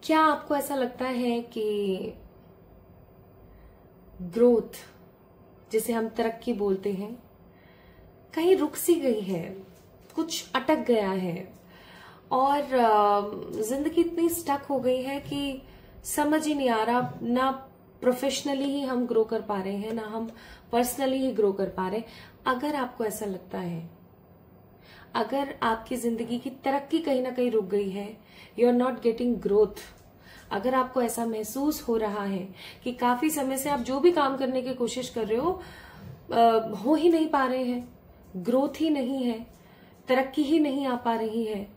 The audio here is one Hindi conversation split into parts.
क्या आपको ऐसा लगता है कि ग्रोथ, जिसे हम तरक्की बोलते हैं, कहीं रुक सी गई है, कुछ अटक गया है और जिंदगी इतनी स्टक हो गई है कि समझ ही नहीं आ रहा, ना प्रोफेशनली ही हम ग्रो कर पा रहे हैं, ना हम पर्सनली ही ग्रो कर पा रहे हैं। अगर आपको ऐसा लगता है, अगर आपकी जिंदगी की तरक्की कहीं ना कहीं रुक गई है, you are not getting growth, अगर आपको ऐसा महसूस हो रहा है कि काफी समय से आप जो भी काम करने की कोशिश कर रहे हो ही नहीं पा रहे हैं, ग्रोथ ही नहीं है, तरक्की ही नहीं आ पा रही है,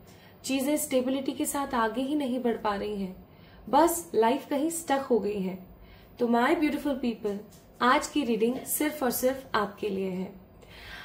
चीजें स्टेबिलिटी के साथ आगे ही नहीं बढ़ पा रही हैं, बस लाइफ कहीं स्टक हो गई है, तो माय ब्यूटीफुल पीपल, आज की रीडिंग सिर्फ और सिर्फ आपके लिए है।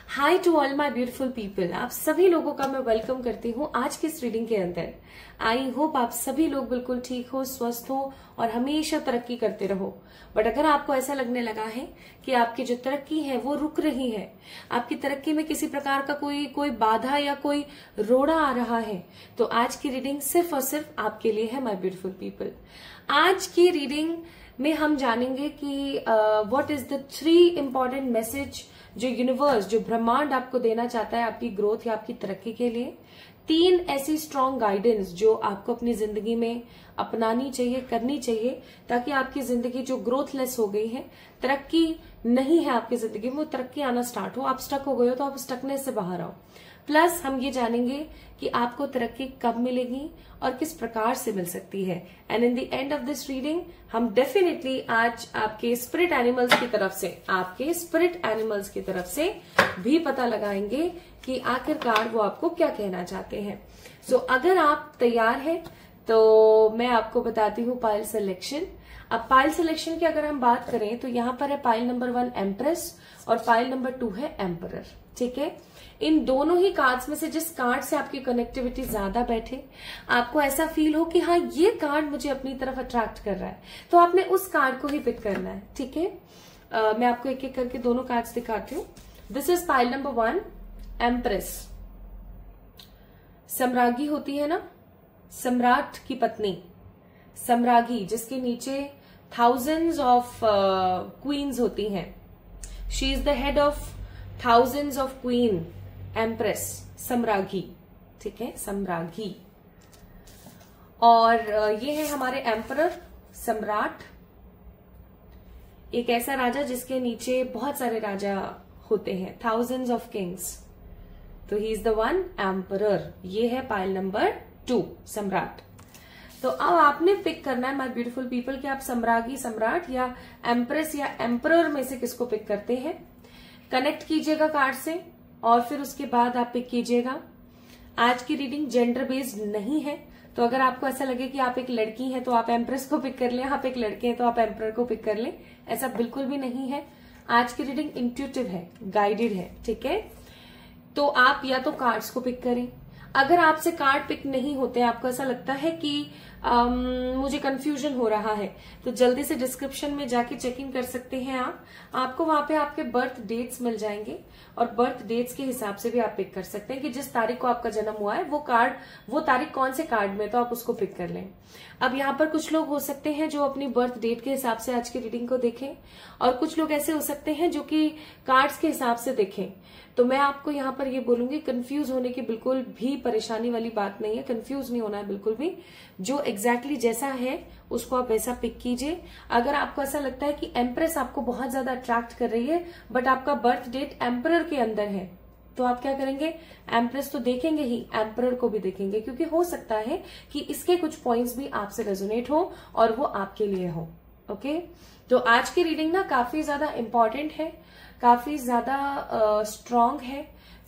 Hi to all my beautiful people, आप सभी लोगों का मैं वेलकम करती हूँ आज की इस रीडिंग के अंदर। आई होप आप सभी लोग बिल्कुल ठीक हो, स्वस्थ हो और हमेशा तरक्की करते रहो। बट अगर आपको ऐसा लगने लगा है कि आपकी जो तरक्की है वो रुक रही है, आपकी तरक्की में किसी प्रकार का कोई बाधा या कोई रोड़ा आ रहा है, तो आज की रीडिंग सिर्फ और सिर्फ आपके लिए है माय ब्यूटीफुल पीपल। आज की रीडिंग में हम जानेंगे कि what is the 3 important message जो यूनिवर्स, जो ब्रह्मांड आपको देना चाहता है आपकी ग्रोथ या आपकी तरक्की के लिए। 3 ऐसी स्ट्रॉन्ग गाइडेंस जो आपको अपनी जिंदगी में अपनानी चाहिए, करनी चाहिए, ताकि आपकी जिंदगी जो ग्रोथलेस हो गई है, तरक्की नहीं है आपकी जिंदगी में, वो तरक्की आना स्टार्ट हो। आप स्टक हो गए हो तो आप स्टकनेस से बाहर आओ। प्लस हम ये जानेंगे कि आपको तरक्की कब मिलेगी और किस प्रकार से मिल सकती है। And in the end of this reading हम डेफिनेटली आज आपके स्पिरिट एनिमल्स की तरफ से भी पता लगाएंगे कि आखिरकार वो आपको क्या कहना चाहते हैं। सो अगर आप तैयार हैं तो मैं आपको बताती हूँ पाइल सिलेक्शन। अब पाइल सिलेक्शन की अगर हम बात करें तो यहाँ पर है पाइल नंबर 1 एम्प्रेस और पाइल नंबर 2 है एम्परर। ठीक है, इन दोनों ही कार्ड्स में से जिस कार्ड से आपकी कनेक्टिविटी ज्यादा बैठे, आपको ऐसा फील हो कि हाँ ये कार्ड मुझे अपनी तरफ अट्रैक्ट कर रहा है, तो आपने उस कार्ड को ही पिक करना है। ठीक है, मैं आपको एक एक करके दोनों कार्ड्स दिखाती हूँ। This is pile number 1 empress. सम्राज्ञी होती है ना, सम्राट की पत्नी सम्राज्ञी, जिसके नीचे थाउजेंड्स ऑफ क्वींस होती हैं। She is the head of thousands of queen, empress, सम्राज्ञी। ठीक है, सम्राज्ञी। और ये है हमारे एम्परर, सम्राट, एक ऐसा राजा जिसके नीचे बहुत सारे राजा होते हैं, थाउजेंड्स ऑफ किंग्स, तो he is the one emperor. ये है पाइल नंबर 2 सम्राट। तो अब आपने पिक करना है माय ब्यूटीफुल पीपल कि आप सम्राज्ञी, सम्राट या एम्प्रेस या एम्परर में से किसको पिक करते हैं। कनेक्ट कीजिएगा कार्ड से और फिर उसके बाद आप पिक कीजिएगा। आज की रीडिंग जेंडर बेस्ड नहीं है, तो अगर आपको ऐसा लगे कि आप एक लड़की हैं तो आप एम्प्रेस को पिक कर लें, आप एक लड़के हैं तो आप एम्परर को पिक कर लें, ऐसा बिल्कुल भी नहीं है। आज की रीडिंग इंट्यूटिव है, गाइडेड है। ठीक है, तो आप या तो कार्ड्स को पिक करें। अगर आपसे कार्ड पिक नहीं होते, आपको ऐसा लगता है कि मुझे कंफ्यूजन हो रहा है, तो जल्दी से डिस्क्रिप्शन में जाके चेक इन कर सकते हैं आपको वहां पे आपके बर्थ डेट्स मिल जाएंगे और बर्थ डेट्स के हिसाब से भी आप पिक कर सकते हैं कि जिस तारीख को आपका जन्म हुआ है वो तारीख कौन से कार्ड में, तो आप उसको पिक कर लें। अब यहाँ पर कुछ लोग हो सकते हैं जो अपनी बर्थ डेट के हिसाब से आज की रीडिंग को देखें और कुछ लोग ऐसे हो सकते हैं जो कि कार्ड्स के हिसाब से देखें। तो मैं आपको यहाँ पर ये बोलूंगी, कंफ्यूज होने की बिल्कुल भी परेशानी वाली बात नहीं है, कंफ्यूज नहीं होना है बिल्कुल भी। जो एग्जैक्टली जैसा है उसको आप वैसा पिक कीजिए। अगर आपको ऐसा लगता है कि एम्प्रेस आपको बहुत ज्यादा अट्रैक्ट कर रही है बट आपका बर्थ डेट एम्परर के अंदर है, तो आप क्या करेंगे, एम्प्रेस तो देखेंगे ही, एम्परर को भी देखेंगे, क्योंकि हो सकता है कि इसके कुछ पॉइंट्स भी आपसे रेजोनेट हो और वो आपके लिए हो। ओके, तो आज की रीडिंग ना काफी ज्यादा इंपॉर्टेंट है, काफी ज्यादा स्ट्रांग है,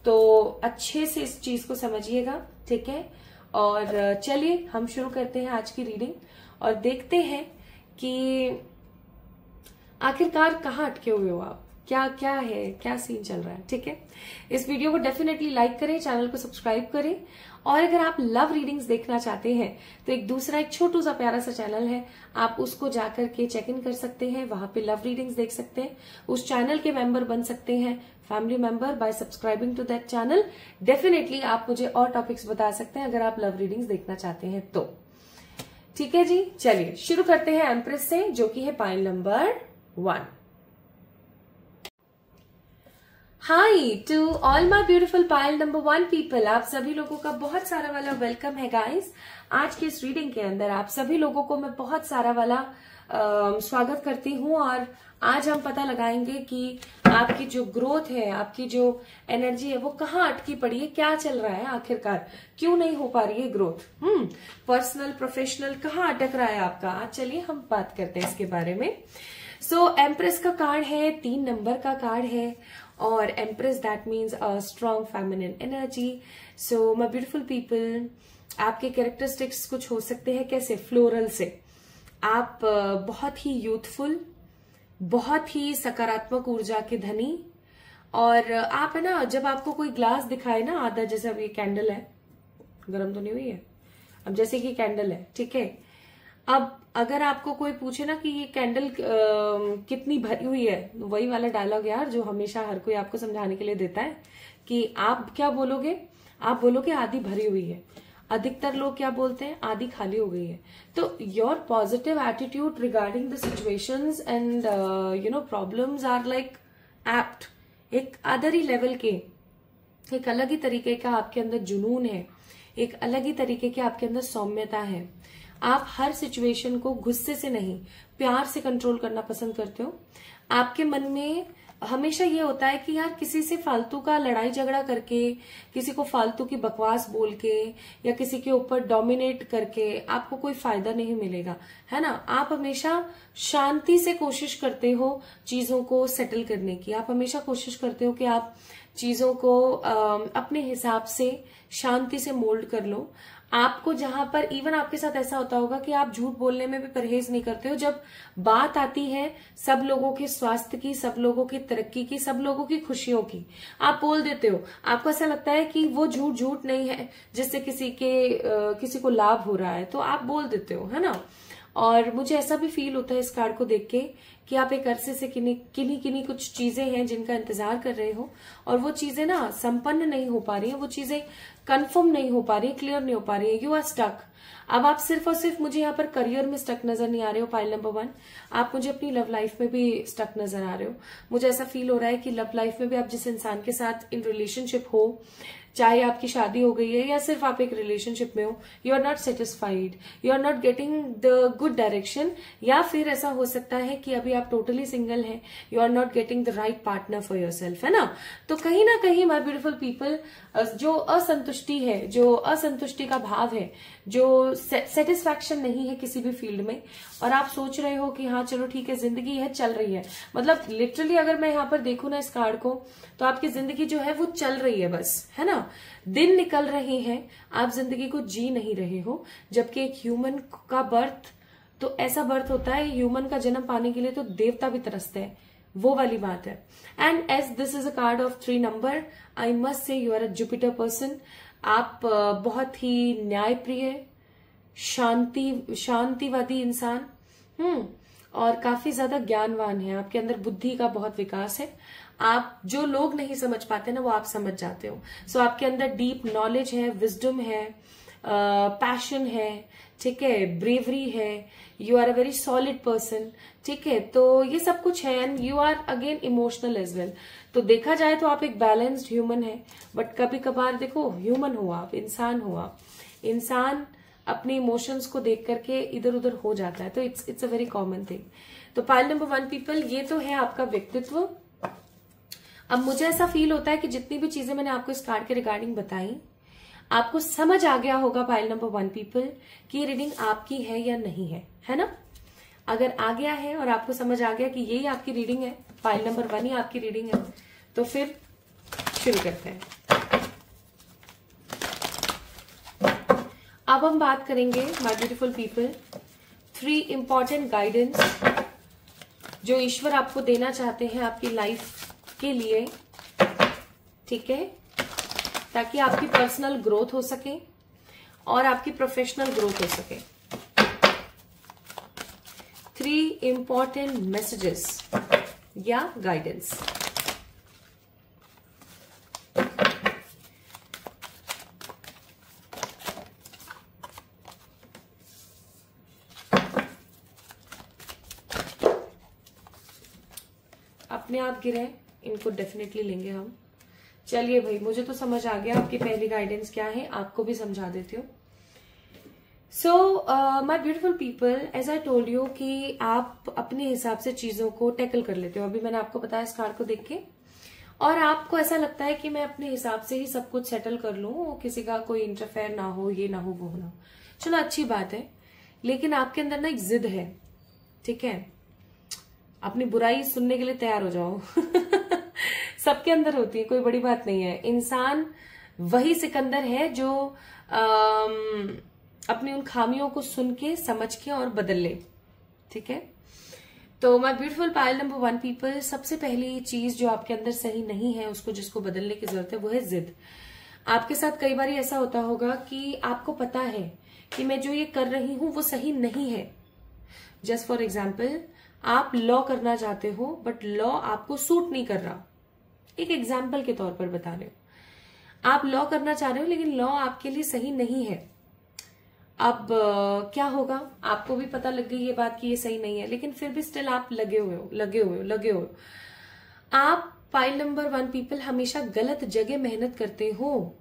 तो अच्छे से इस चीज को समझिएगा। ठीक है, और चलिए हम शुरू करते हैं आज की रीडिंग और देखते हैं कि आखिरकार कहाँ अटके हुए हो आप, क्या है, क्या सीन चल रहा है। ठीक है, इस वीडियो को डेफिनेटली लाइक करें, चैनल को सब्सक्राइब करें, और अगर आप लव रीडिंग्स देखना चाहते हैं तो एक दूसरा एक छोटू सा प्यारा सा चैनल है, आप उसको जाकर के चेक इन कर सकते हैं, वहां पे लव रीडिंग्स देख सकते हैं, उस चैनल के मेंबर बन सकते हैं, family member, by subscribing to that channel. Definitely आप मुझे और टॉपिक्स बता सकते हैं अगर आप लव रीडिंग्स देखना चाहते हैं तो। ठीक है जी, चलिए शुरू करते हैं एम्प्रेस से, जो कि है pile number 1। Hi to all my beautiful pile number 1 people, आप सभी लोगों का बहुत सारा वाला वेलकम है गाइस। आज की इस रीडिंग के अंदर आप सभी लोगों को मैं बहुत सारा वाला स्वागत करती हूँ। और आज हम पता लगाएंगे कि आपकी जो ग्रोथ है, आपकी जो एनर्जी है, वो कहाँ अटकी पड़ी है, क्या चल रहा है आखिरकार, क्यों नहीं हो पा रही है ग्रोथ, पर्सनल प्रोफेशनल कहाँ अटक रहा है आपका। आज चलिए हम बात करते हैं इसके बारे में। सो एम्प्रेस का कार्ड है, 3 नंबर का कार्ड है, और empress that means a strong feminine energy. So my beautiful people, आपके कैरेक्टरिस्टिक्स कुछ हो सकते हैं कैसे, फ्लोरल से। आप बहुत ही यूथफुल, बहुत ही सकारात्मक ऊर्जा के धनी, और आप है ना, जब आपको कोई ग्लास दिखाए ना आधा, जैसे अब ये कैंडल है, गर्म तो नहीं हुई है, अब जैसे कि कैंडल है, ठीक है, अब अगर आपको कोई पूछे ना कि ये कैंडल कितनी भरी हुई है, वही वाला डायलॉग यार जो हमेशा हर कोई आपको समझाने के लिए देता है कि आप क्या बोलोगे, आप बोलोगे आधी भरी हुई है। अधिकतर लोग क्या बोलते हैं, आधी खाली हो गई है। तो your positive attitude regarding the situations and problems are like apt, एक अदर ही लेवल के, एक अलग ही तरीके का आपके अंदर जुनून है, एक अलग ही तरीके की आपके अंदर सौम्यता है। आप हर सिचुएशन को गुस्से से नहीं, प्यार से कंट्रोल करना पसंद करते हो। आपके मन में हमेशा ये होता है कि यार किसी से फालतू का लड़ाई झगड़ा करके, किसी को फालतू की बकवास बोल के, या किसी के ऊपर डोमिनेट करके आपको कोई फायदा नहीं मिलेगा, है ना। आप हमेशा शांति से कोशिश करते हो चीजों को सेटल करने की। आप हमेशा कोशिश करते हो कि आप चीजों को अपने हिसाब से शांति से मोल्ड कर लो। आपको जहां पर इवन आपके साथ ऐसा होता होगा कि आप झूठ बोलने में भी परहेज नहीं करते हो। जब बात आती है सब लोगों के स्वास्थ्य की, सब लोगों की तरक्की की, सब लोगों की खुशियों की, आप बोल देते हो। आपको ऐसा लगता है कि वो झूठ नहीं है जिससे किसी को लाभ हो रहा है, तो आप बोल देते हो, है ना। और मुझे ऐसा भी फील होता है इस कार्ड को देख के कि आप एक अरसे से किन्हीं कुछ चीजें हैं जिनका इंतजार कर रहे हो, और वो चीजें ना संपन्न नहीं हो पा रही है, वो चीजें कंफर्म नहीं हो पा रही है, क्लियर नहीं हो पा रही है। You are stuck. अब आप सिर्फ और सिर्फ मुझे यहाँ पर करियर में स्टक नजर नहीं आ रहे हो पाइल नंबर 1, आप मुझे अपनी लव लाइफ में भी स्टक नजर आ रहे हो। मुझे ऐसा फील हो रहा है कि लव लाइफ में भी आप जिस इंसान के साथ इन रिलेशनशिप हो, चाहे आपकी शादी हो गई है या सिर्फ आप एक रिलेशनशिप में हो, you are not satisfied, you are not getting the good direction. या फिर ऐसा हो सकता है कि अभी आप टोटली सिंगल हैं, you are not getting the right partner for yourself, है ना। तो कहीं ना कहीं माय ब्यूटीफुल पीपल, जो असंतुष्टि है, जो असंतुष्टि का भाव है, जो सेटिस्फैक्शन नहीं है किसी भी फील्ड में, और आप सोच रहे हो कि हाँ चलो ठीक है, जिंदगी है, चल रही है। मतलब लिटरली अगर मैं यहाँ पर देखूं ना इस कार्ड को, तो आपकी जिंदगी जो है वो चल रही है बस, है ना। दिन निकल रहे हैं, आप जिंदगी को जी नहीं रहे हो। जबकि एक ह्यूमन का बर्थ, तो ऐसा बर्थ होता है, ह्यूमन का जन्म पाने के लिए तो देवता भी तरसते हैं, वो वाली बात है। And as this is a card of 3 number, I must say you are a Jupiter person. आप बहुत ही न्यायप्रिय, शांतिवादी इंसान, और काफी ज्यादा ज्ञानवान है। आपके अंदर बुद्धि का बहुत विकास है। आप जो लोग नहीं समझ पाते ना, वो आप समझ जाते हो। सो आपके अंदर डीप नॉलेज है, विजडम है, पैशन है, ठीक है, ब्रेवरी है, you are a very solid person, ठीक है। तो ये सब कुछ है, and you are again emotional as well. तो देखा जाए तो आप एक बैलेंस्ड ह्यूमन है, बट कभी कभार देखो, ह्यूमन हो आप, इंसान हो आप, इंसान अपने इमोशंस को देख करके इधर उधर हो जाता है। तो it's a very common thing. तो पाइल नंबर 1 पीपल, ये तो है आपका व्यक्तित्व। अब मुझे ऐसा फील होता है कि जितनी भी चीजें मैंने आपको इस कार्ड के रिगार्डिंग बताई, आपको समझ आ गया होगा पाइल नंबर 1 पीपल कि ये रीडिंग आपकी है या नहीं है ना। अगर आ गया है और आपको समझ आ गया कि यही आपकी रीडिंग है, पाइल नंबर 1 ही आपकी रीडिंग है, तो फिर शुरू करते हैं। अब हम बात करेंगे my beautiful people, 3 important guidance जो ईश्वर आपको देना चाहते हैं आपकी लाइफ के लिए, ठीक है, ताकि आपकी पर्सनल ग्रोथ हो सके और आपकी प्रोफेशनल ग्रोथ हो सके। 3 इंपॉर्टेंट मैसेजेस या गाइडेंस। अपने आप गिरे, इनको डेफिनेटली लेंगे हम। चलिए भाई, मुझे तो समझ आ गया आपकी पहली गाइडेंस क्या है, आपको भी समझा देती हूँ। So my beautiful people, as I told you कि आप अपने हिसाब से चीजों को टैकल कर लेते हो। अभी मैंने आपको बताया इस कार्ड को देख के, और आपको ऐसा लगता है कि मैं अपने हिसाब से ही सब कुछ सेटल कर लूं, किसी का कोई इंटरफेयर ना हो, ये ना हो, वो ना हो। चलो अच्छी बात है, लेकिन आपके अंदर ना एक जिद है, ठीक है? अपनी बुराई सुनने के लिए तैयार हो जाओ। सबके अंदर होती है, कोई बड़ी बात नहीं है। इंसान वही सिकंदर है जो अपनी उन खामियों को सुन के, समझ के और बदल ले, ठीक है? तो my beautiful pile number 1 people, सबसे पहली चीज जो आपके अंदर सही नहीं है, उसको जिसको बदलने की जरूरत है, वो है जिद। आपके साथ कई बार ऐसा होता होगा कि आपको पता है कि मैं जो ये कर रही हूं वो सही नहीं है। जस्ट फॉर एग्जाम्पल, आप लॉ करना चाहते हो बट लॉ आपको सूट नहीं कर रहा। एक एग्जाम्पल के तौर पर बता रहे हो, आप लॉ करना चाह रहे हो लेकिन लॉ आपके लिए सही नहीं है। अब क्या होगा, आपको भी पता लग गई ये बात कि ये सही नहीं है, लेकिन फिर भी स्टिल आप लगे हुए हो। आप पाइल नंबर 1 पीपल हमेशा गलत जगह मेहनत करते हो,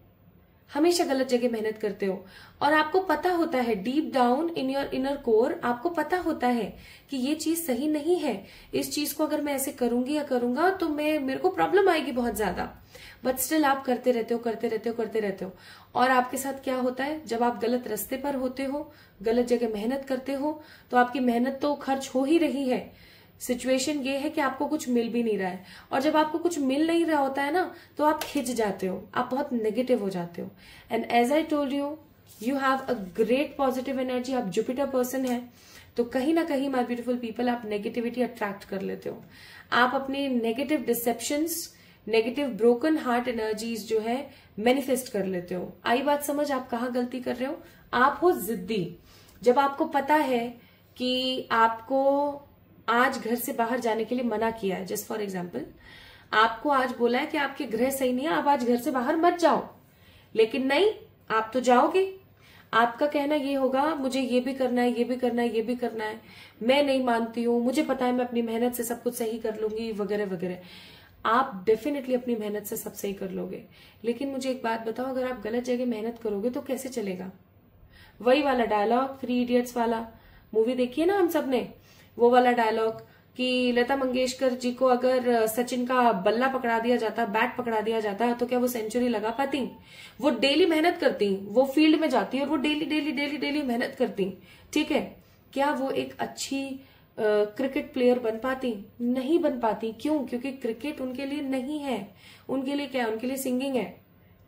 हमेशा गलत जगह मेहनत करते हो, और आपको पता होता है deep down in your inner core, आपको पता होता है कि ये चीज सही नहीं है। इस चीज को अगर मैं ऐसे करूंगी या करूंगा तो मेरे को प्रॉब्लम आएगी बहुत ज्यादा, बट स्टिल आप करते रहते हो। और आपके साथ क्या होता है, जब आप गलत रास्ते पर होते हो, गलत जगह मेहनत करते हो, तो आपकी मेहनत तो खर्च हो ही रही है। सिचुएशन ये है कि आपको कुछ मिल भी नहीं रहा है, और जब आपको कुछ मिल नहीं रहा होता है ना, तो आप खिंच जाते हो, आप बहुत नेगेटिव हो जाते हो। And as I told you, you have a great positive energy, आप जुपिटर पर्सन है, तो कहीं ना कहीं माय ब्यूटीफुल पीपल आप नेगेटिविटी अट्रैक्ट कर लेते हो। आप अपने negative deceptions, negative broken heart energies जो है मैनिफेस्ट कर लेते हो। आई बात समझ, आप कहाँ गलती कर रहे हो? आप हो जिद्दी। जब आपको पता है कि आपको आज घर से बाहर जाने के लिए मना किया है, जस्ट फॉर एग्जाम्पल आपको आज बोला है कि आपके ग्रह सही नहीं है, आप आज घर से बाहर मत जाओ, लेकिन नहीं, आप तो जाओगे। आपका कहना ये होगा, मुझे ये भी करना है, ये भी करना है, ये भी करना है, मैं नहीं मानती हूं, मुझे पता है मैं अपनी मेहनत से सब कुछ सही कर लूंगी, वगैरह वगैरह। आप डेफिनेटली अपनी मेहनत से सब सही कर लोगे, लेकिन मुझे एक बात बताओ, अगर आप गलत जगह मेहनत करोगे तो कैसे चलेगा? वही वाला डायलॉग, 3 इडियट्स वाला, मूवी देखिए ना हम सब ने, वो वाला डायलॉग कि लता मंगेशकर जी को अगर सचिन का बल्ला पकड़ा दिया जाता, बैट पकड़ा दिया जाता, तो क्या वो सेंचुरी लगा पाती? वो डेली मेहनत करती, वो फील्ड में जाती और वो डेली मेहनत करती, ठीक है? क्या वो एक अच्छी क्रिकेट प्लेयर बन पाती? नहीं बन पाती। क्यों? क्योंकि क्रिकेट उनके लिए नहीं है, उनके लिए क्या है? उनके लिए सिंगिंग है,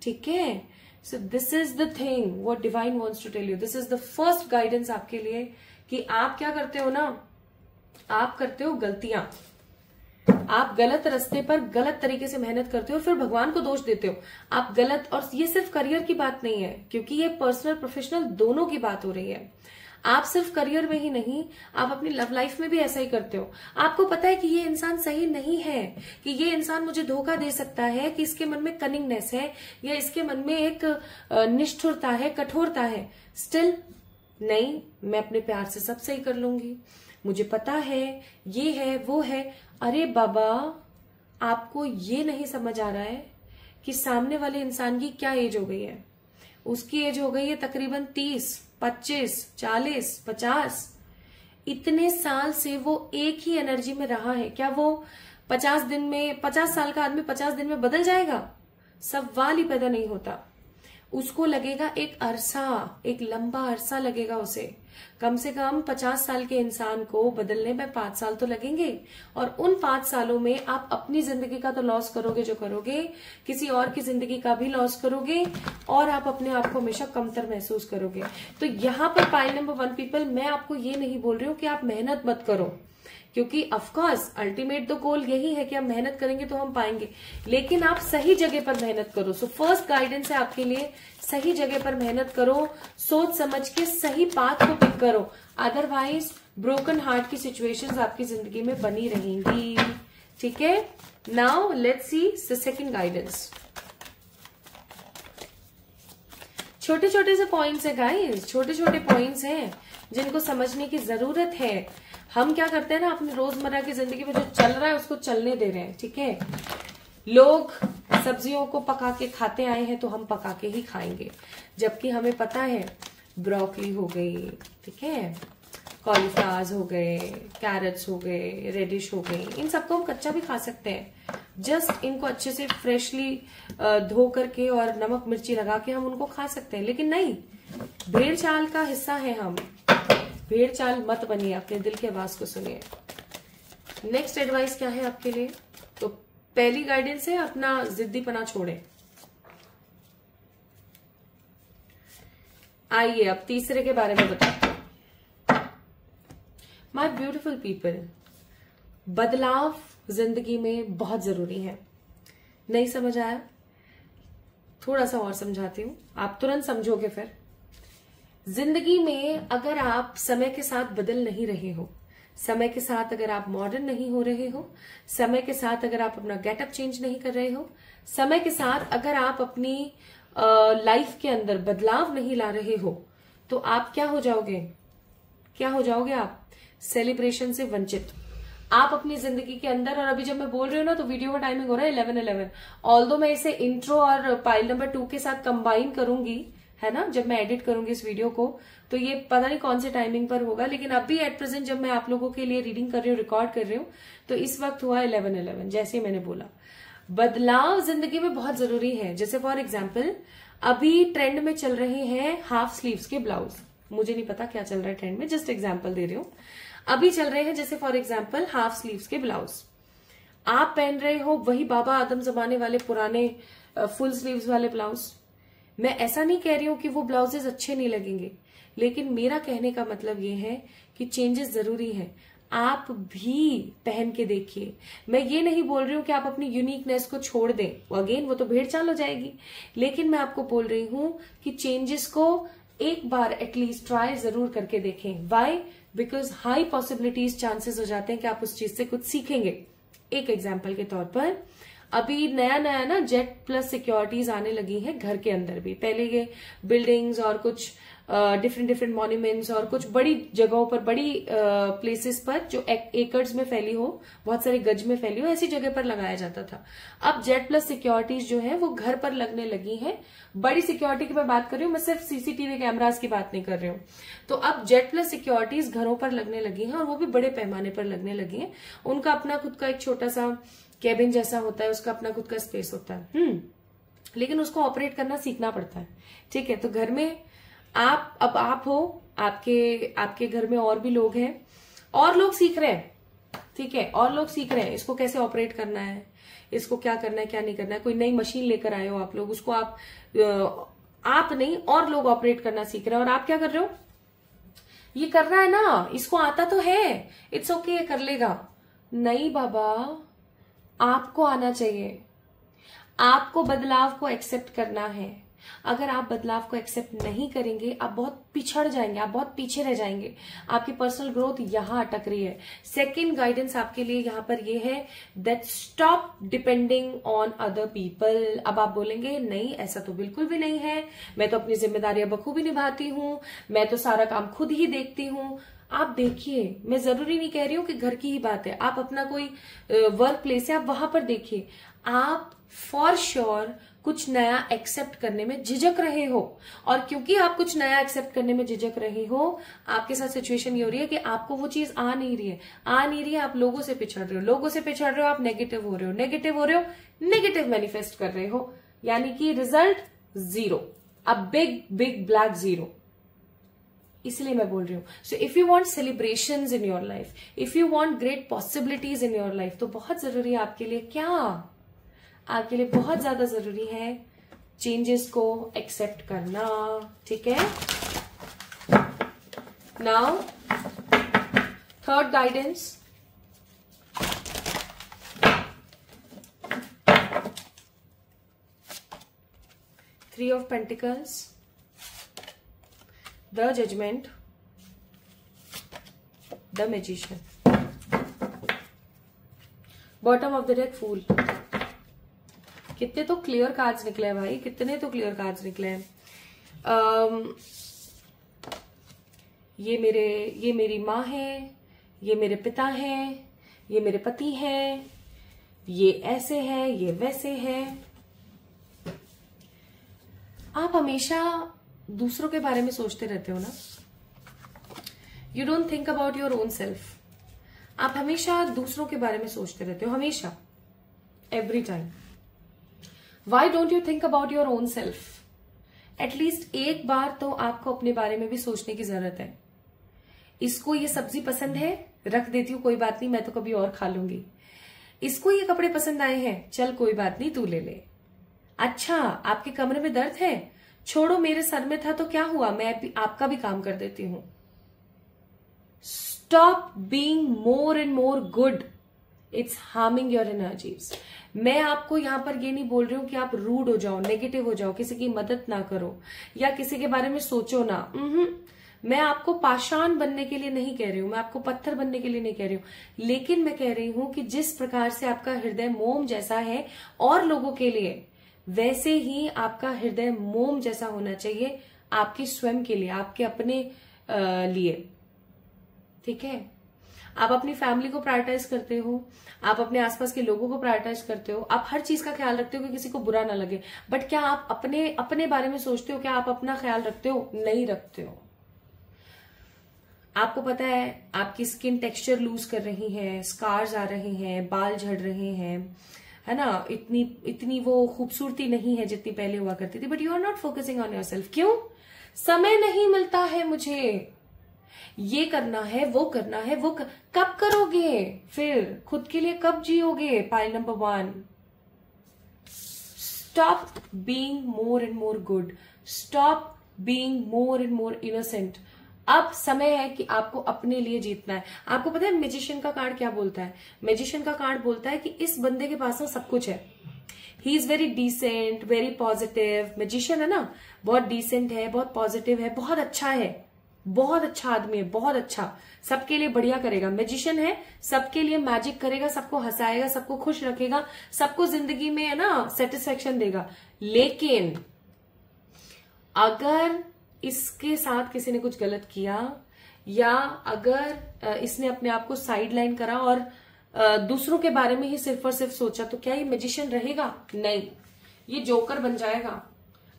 ठीक है? So this is the thing what divine wants to tell you, this is the first guidance आपके लिए कि आप क्या करते हो ना, आप करते हो गलतियां, आप गलत रास्ते पर गलत तरीके से मेहनत करते हो, फिर भगवान को दोष देते हो आप गलत। और ये सिर्फ करियर की बात नहीं है, क्योंकि ये पर्सनल प्रोफेशनल दोनों की बात हो रही है। आप सिर्फ करियर में ही नहीं, आप अपनी लव लाइफ में भी ऐसा ही करते हो। आपको पता है कि ये इंसान सही नहीं है, कि ये इंसान मुझे धोखा दे सकता है, कि इसके मन में कनिंगनेस है, या इसके मन में एक निष्ठुरता है, कठोरता है, स्टिल नहीं, मैं अपने प्यार से सब सही कर लूंगी, मुझे पता है ये है वो है। अरे बाबा, आपको ये नहीं समझ आ रहा है कि सामने वाले इंसान की क्या एज हो गई है? उसकी एज हो गई है तकरीबन 30, 25, 40, 50। इतने साल से वो एक ही एनर्जी में रहा है। क्या वो 50 दिन में, 50 साल का आदमी 50 दिन में बदल जाएगा? सवाल ही पैदा नहीं होता। उसको लगेगा एक अरसा, एक लंबा अरसा लगेगा उसे। कम से कम 50 साल के इंसान को बदलने में 5 साल तो लगेंगे, और उन 5 सालों में आप अपनी जिंदगी का तो लॉस करोगे जो करोगे, किसी और की जिंदगी का भी लॉस करोगे, और आप अपने आप को हमेशा कमतर महसूस करोगे। तो यहाँ पर पाइल नंबर 1 पीपल, मैं आपको ये नहीं बोल रही हूँ कि आप मेहनत मत करो, क्योंकि ऑफकोर्स अल्टीमेट तो गोल यही है कि हम मेहनत करेंगे तो हम पाएंगे, लेकिन आप सही जगह पर मेहनत करो। सो फर्स्ट गाइडेंस है आपके लिए, सही जगह पर मेहनत करो, सोच समझ के सही पाथ को पिक करो, अदरवाइज ब्रोकन हार्ट की सिचुएशंस आपकी जिंदगी में बनी रहेंगी, ठीक है? Now let's see the second guidance. छोटे छोटे से पॉइंट्स है गाइस, छोटे छोटे पॉइंट्स हैं जिनको समझने की जरूरत है। हम क्या करते हैं ना, अपनी रोजमर्रा की जिंदगी में जो चल रहा है उसको चलने दे रहे हैं, ठीक है। लोग सब्जियों को पका के खाते आए हैं तो हम पका के ही खाएंगे, जबकि हमें पता है ब्रोकली हो गई, ठीक है, कॉलीफ्लावर्स हो गए, कैरेट्स हो गए, रेडिश हो गई, इन सबको हम कच्चा भी खा सकते हैं। जस्ट इनको अच्छे से फ्रेशली धो करके और नमक मिर्ची लगा के हम उनको खा सकते हैं, लेकिन नहीं, भेड़ चाल का हिस्सा है हम। भेड़ चाल मत बनिए, अपने दिल की आवाज को सुनिए। नेक्स्ट एडवाइस क्या है आपके लिए? तो पहली गाइडेंस है अपना जिद्दीपना छोड़े। आइए अब तीसरे के बारे में बताते हैं। माय ब्यूटिफुल पीपल, बदलाव जिंदगी में बहुत जरूरी है। नहीं समझ आया? थोड़ा सा और समझाती हूं, आप तुरंत समझोगे। फिर जिंदगी में अगर आप समय के साथ बदल नहीं रहे हो, समय के साथ अगर आप मॉडर्न नहीं हो रहे हो, समय के साथ अगर आप अपना गेटअप चेंज नहीं कर रहे हो, समय के साथ अगर आप अपनी लाइफ के अंदर बदलाव नहीं ला रहे हो, तो आप क्या हो जाओगे? क्या हो जाओगे आप? सेलिब्रेशन से वंचित। आप अपनी जिंदगी के अंदर, और अभी जब मैं बोल रही हूँ ना तो वीडियो का टाइमिंग हो रहा है 11:11, ऑल्दो मैं इसे इंट्रो और पाइल नंबर 2 के साथ कंबाइन करूंगी, है ना, जब मैं एडिट करूंगी इस वीडियो को, तो ये पता नहीं कौन से टाइमिंग पर होगा, लेकिन अभी एट प्रेजेंट जब मैं आप लोगों के लिए रीडिंग कर रही हूँ, रिकॉर्ड कर रही हूँ, तो इस वक्त हुआ 11:11, जैसे मैंने बोला। बदलाव जिंदगी में बहुत जरूरी है। जैसे फॉर एग्जाम्पल अभी ट्रेंड में चल रहे हैं हाफ स्लीव्स के ब्लाउज। मुझे नहीं पता क्या चल रहा है ट्रेंड में, जस्ट एग्जाम्पल दे रही हूँ। अभी चल रहे हैं जैसे फॉर एग्जाम्पल हाफ स्लीव्स के ब्लाउज। आप पहन रहे हो वही बाबा आदम जमाने वाले पुराने फुल स्लीव्स वाले ब्लाउज। मैं ऐसा नहीं कह रही हूं कि वो ब्लाउजेस अच्छे नहीं लगेंगे, लेकिन मेरा कहने का मतलब ये है कि चेंजेस जरूरी है। आप भी पहन के देखिए। मैं ये नहीं बोल रही हूं कि आप अपनी यूनिकनेस को छोड़ दें, अगेन वो तो भेड़ चाल हो जाएगी, लेकिन मैं आपको बोल रही हूं कि चेंजेस को एक बार एटलीस्ट ट्राई जरूर करके देखें। Why? Because high possibilities, chances हो जाते हैं कि आप उस चीज से कुछ सीखेंगे। एक एग्जाम्पल के तौर पर अभी नया नया ना जेट प्लस सिक्योरिटीज आने लगी हैं घर के अंदर भी। पहले ये बिल्डिंग्स और कुछ डिफरेंट मॉन्यूमेंट्स और कुछ बड़ी जगहों पर, बड़ी प्लेसेस पर जो एकर्स में फैली हो, बहुत सारे गज में फैली हो, ऐसी जगह पर लगाया जाता था। अब जेट प्लस सिक्योरिटीज जो है वो घर पर लगने लगी हैं। बड़ी सिक्योरिटी की मैं बात कर रही हूँ, मैं सिर्फ सीसीटीवी कैमरास की बात नहीं कर रही हूँ। तो अब जेट प्लस सिक्योरिटीज घरों पर लगने लगी हैं, और वो भी बड़े पैमाने पर लगने लगी हैं। उनका अपना खुद का एक छोटा सा कैबिन जैसा होता है, उसका अपना खुद का स्पेस होता है, लेकिन उसको ऑपरेट करना सीखना पड़ता है, ठीक है। तो घर में आप हो, आपके घर में और भी लोग हैं, और लोग सीख रहे हैं, ठीक है, और लोग सीख रहे हैं इसको कैसे ऑपरेट करना है, इसको क्या करना है क्या नहीं करना है। कोई नई मशीन लेकर आए हो आप लोग, उसको आप नहीं और लोग ऑपरेट करना सीख रहे हैं, और आप क्या कर रहे हो? ये कर रहा है ना, इसको आता तो है, इट्स ओके, कर लेगा। नहीं बाबा, आपको आना चाहिए, आपको बदलाव को एक्सेप्ट करना है। अगर आप बदलाव को एक्सेप्ट नहीं करेंगे, आप बहुत पिछड़ जाएंगे, आप बहुत पीछे रह जाएंगे, आपकी पर्सनल ग्रोथ यहां अटक रही है। सेकंड गाइडेंस आपके लिए यहां पर ये है that stop depending on other people. अब आप बोलेंगे नहीं, ऐसा तो बिल्कुल भी नहीं है, मैं तो अपनी जिम्मेदारियां बखूबी निभाती हूं, मैं तो सारा काम खुद ही देखती हूं। आप देखिए, मैं जरूरी नहीं कह रही हूं कि घर की ही बात है, आप अपना कोई वर्क प्लेस है, आप वहां पर देखिए। आप फॉर श्योर कुछ नया एक्सेप्ट करने में झिझक रहे हो, और क्योंकि आप कुछ नया एक्सेप्ट करने में झिझक रहे हो, आपके साथ सिचुएशन ये हो रही है कि आपको वो चीज आ नहीं रही है, आप लोगों से पिछड़ रहे हो, आप नेगेटिव हो रहे हो, नेगेटिव मैनिफेस्ट कर रहे हो, यानी कि रिजल्ट 0, अ बिग ब्लैक 0। इसलिए मैं बोल रही हूं, so if you want celebrations in your life, if you want great possibilities in your life, तो बहुत जरूरी है आपके लिए क्या? आपके लिए बहुत ज्यादा जरूरी है चेंजेस को एक्सेप्ट करना, ठीक है। Now third guidance, three of pentacles, the judgement, the magician, bottom of the deck, fool. कितने तो क्लियर कार्ड्स निकले हैं भाई, कितने तो क्लियर कार्ड्स निकले हैं। ये मेरी माँ है, ये मेरे पिता हैं, ये मेरे पति हैं, ये ऐसे है, ये वैसे है। आप हमेशा दूसरों के बारे में सोचते रहते हो ना। You don't think about your own self. आप हमेशा दूसरों के बारे में सोचते रहते हो, हमेशा, every time. Why don't you think about your own self? At least एक बार तो आपको अपने बारे में भी सोचने की जरूरत है। इसको ये सब्जी पसंद है, रख देती हूँ, कोई बात नहीं, मैं तो कभी और खा लूंगी। इसको ये कपड़े पसंद आए हैं, चल कोई बात नहीं, तू ले ले। अच्छा, आपके कमरे में दर्द है, छोड़ो, मेरे सर में था तो क्या हुआ, मैं भी आपका भी काम कर देती हूं। Stop being more and more good, it's harming your energies. मैं आपको यहां पर ये नहीं बोल रही हूं कि आप रूड हो जाओ, नेगेटिव हो जाओ, किसी की मदद ना करो या किसी के बारे में सोचो ना। मैं आपको पाषाण बनने के लिए नहीं कह रही हूं, मैं आपको पत्थर बनने के लिए नहीं कह रही हूं, लेकिन मैं कह रही हूं कि जिस प्रकार से आपका हृदय मोम जैसा है और लोगों के लिए, वैसे ही आपका हृदय मोम जैसा होना चाहिए आपके स्वयं के लिए, आपके अपने लिए। ठीक है? आप अपनी फैमिली को प्रायोरिटाइज करते हो, आप अपने आसपास के लोगों को प्रायोरिटाइज करते हो, आप हर चीज का ख्याल रखते हो कि किसी को बुरा ना लगे, बट क्या आप अपने बारे में सोचते हो? क्या आप अपना ख्याल रखते हो? नहीं रखते हो। आपको पता है आपकी स्किन टेक्सचर लूज कर रही है, स्कार्स आ रहे हैं, बाल झड़ रहे हैं, है ना, इतनी वो खूबसूरती नहीं है जितनी पहले हुआ करती थी, but you are not focusing on yourself. क्यों? समय नहीं मिलता है मुझे, ये करना है, वो करना है, कब करोगे फिर? खुद के लिए कब जियोगे? Pile number 1, stop being more and more good, stop being more and more innocent. अब समय है कि आपको अपने लिए जीतना है। आपको पता है मैजिशियन का कार्ड क्या बोलता है? मैजिशियन का कार्ड बोलता है कि इस बंदे के पास ना सब कुछ है, he is very decent, very positive. Magician है ना, बहुत डिसेंट है, बहुत पॉजिटिव है, बहुत अच्छा है, बहुत अच्छा आदमी है, बहुत अच्छा, सबके लिए बढ़िया करेगा। मैजिशियन है, सबके लिए मैजिक करेगा, सबको हंसाएगा, सबको खुश रखेगा, सबको जिंदगी में है ना सेटिस्फेक्शन देगा। लेकिन अगर इसके साथ किसी ने कुछ गलत किया, या अगर इसने अपने आप को साइड लाइन करा और दूसरों के बारे में ही सिर्फ और सिर्फ सोचा, तो क्या ये मैजिशियन रहेगा? नहीं, ये जोकर बन जाएगा।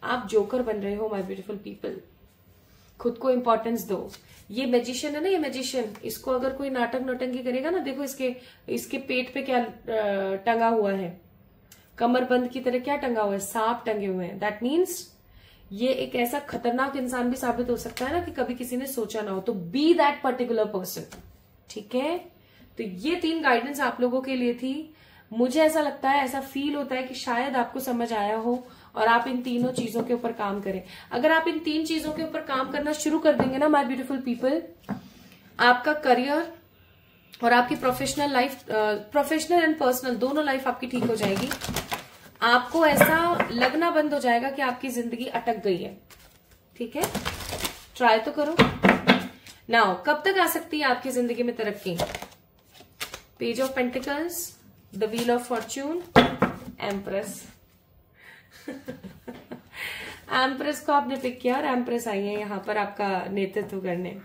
आप जोकर बन रहे हो माय ब्यूटीफुल पीपल। खुद को इंपॉर्टेंस दो। ये मैजिशियन है ना, ये मैजिशियन, इसको अगर कोई नाटक नौटंकी करेगा ना, देखो इसके पेट पे क्या टंगा हुआ है, कमरबंद की तरह क्या टंगा हुआ है? सांप टंगे हुए हैं। दैट मीन्स ये एक ऐसा खतरनाक इंसान भी साबित हो सकता है ना कि कभी किसी ने सोचा ना हो। तो बी दैट पर्टिकुलर पर्सन। ठीक है? तो ये 3 गाइडेंस आप लोगों के लिए थी। मुझे ऐसा लगता है, ऐसा फील होता है कि शायद आपको समझ आया हो और आप इन तीनों चीजों के ऊपर काम करें। अगर आप इन 3 चीजों के ऊपर काम करना शुरू कर देंगे ना माय ब्यूटीफुल पीपल, आपका करियर और आपकी professional life, professional and personal दोनों लाइफ आपकी ठीक हो जाएगी। आपको ऐसा लगना बंद हो जाएगा कि आपकी जिंदगी अटक गई है। ठीक है? ट्राई तो करो। नाउ कब तक आ सकती है आपकी जिंदगी में तरक्की? Page of pentacles, the wheel of Fortune, empress. Empress को आपने पिक किया और एम्प्रेस आई है यहां पर आपका नेतृत्व करने।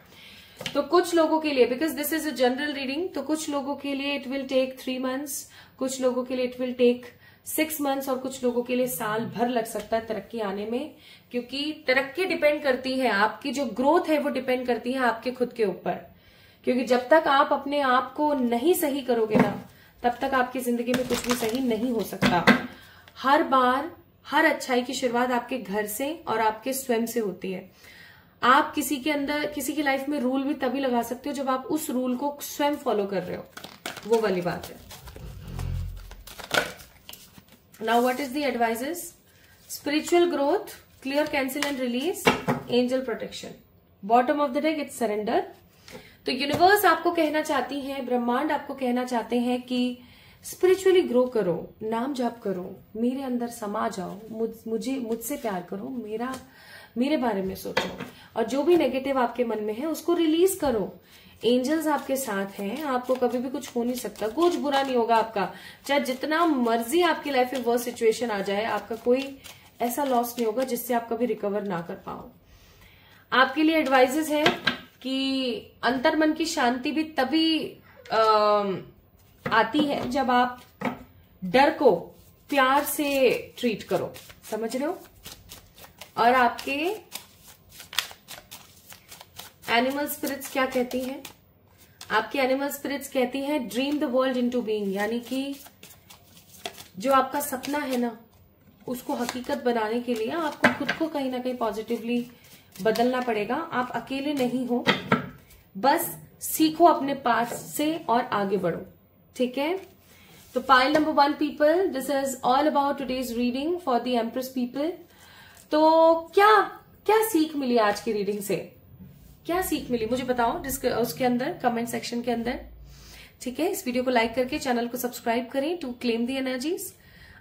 तो कुछ लोगों के लिए, because this is a general reading, तो कुछ लोगों के लिए इट विल टेक 3 months, कुछ लोगों के लिए इट विल टेक 6 months और कुछ लोगों के लिए साल भर लग सकता है तरक्की आने में। क्योंकि तरक्की डिपेंड करती है, आपकी जो ग्रोथ है वो डिपेंड करती है आपके खुद के ऊपर। क्योंकि जब तक आप अपने आप को नहीं सही करोगे ना, तब तक आपकी जिंदगी में कुछ भी सही नहीं हो सकता। हर बार हर अच्छाई की शुरुआत आपके घर से और आपके स्वयं से होती है। आप किसी के अंदर, किसी की लाइफ में रूल भी तभी लगा सकते हो जब आप उस रूल को स्वयं फॉलो कर रहे हो, वो वाली बात है। Now what is the advises? Spiritual growth, clear, cancel and release, angel protection. Bottom of the deck it's surrender. तो यूनिवर्स आपको कहना चाहती है, ब्रह्मांड आपको कहना चाहते हैं कि स्पिरिचुअली ग्रो करो, नाम जाप करो, मेरे अंदर समा जाओ, मुझसे प्यार करो, मेरे बारे में सोचो, और जो भी नेगेटिव आपके मन में है उसको रिलीज करो। एंजल्स आपके साथ हैं, आपको कभी भी कुछ हो नहीं सकता, कुछ बुरा नहीं होगा आपका। चाहे जितना मर्जी आपकी लाइफ में वो सिचुएशन आ जाए, आपका कोई ऐसा लॉस नहीं होगा जिससे आप कभी रिकवर ना कर पाओ। आपके लिए एडवाइजेस है कि अंतर्मन की शांति भी तभी आती है जब आप डर को प्यार से ट्रीट करो, समझ रहे हो। और आपके एनिमल स्पिरिट्स क्या कहती हैं? आपके एनिमल स्पिरिट्स कहती हैं dream the world into being, यानी कि जो आपका सपना है ना उसको हकीकत बनाने के लिए आपको खुद को कहीं ना कहीं पॉजिटिवली बदलना पड़ेगा। आप अकेले नहीं हो, बस सीखो अपने पास से और आगे बढ़ो, ठीक है। तो pile number 1 people, this is all about today's reading for the empress people. तो क्या सीख मिली आज की रीडिंग से? क्या सीख मिली मुझे बताओ उसके अंदर कमेंट सेक्शन के अंदर, ठीक है। इस वीडियो को लाइक करके चैनल को सब्सक्राइब करें टू क्लेम द एनर्जीज।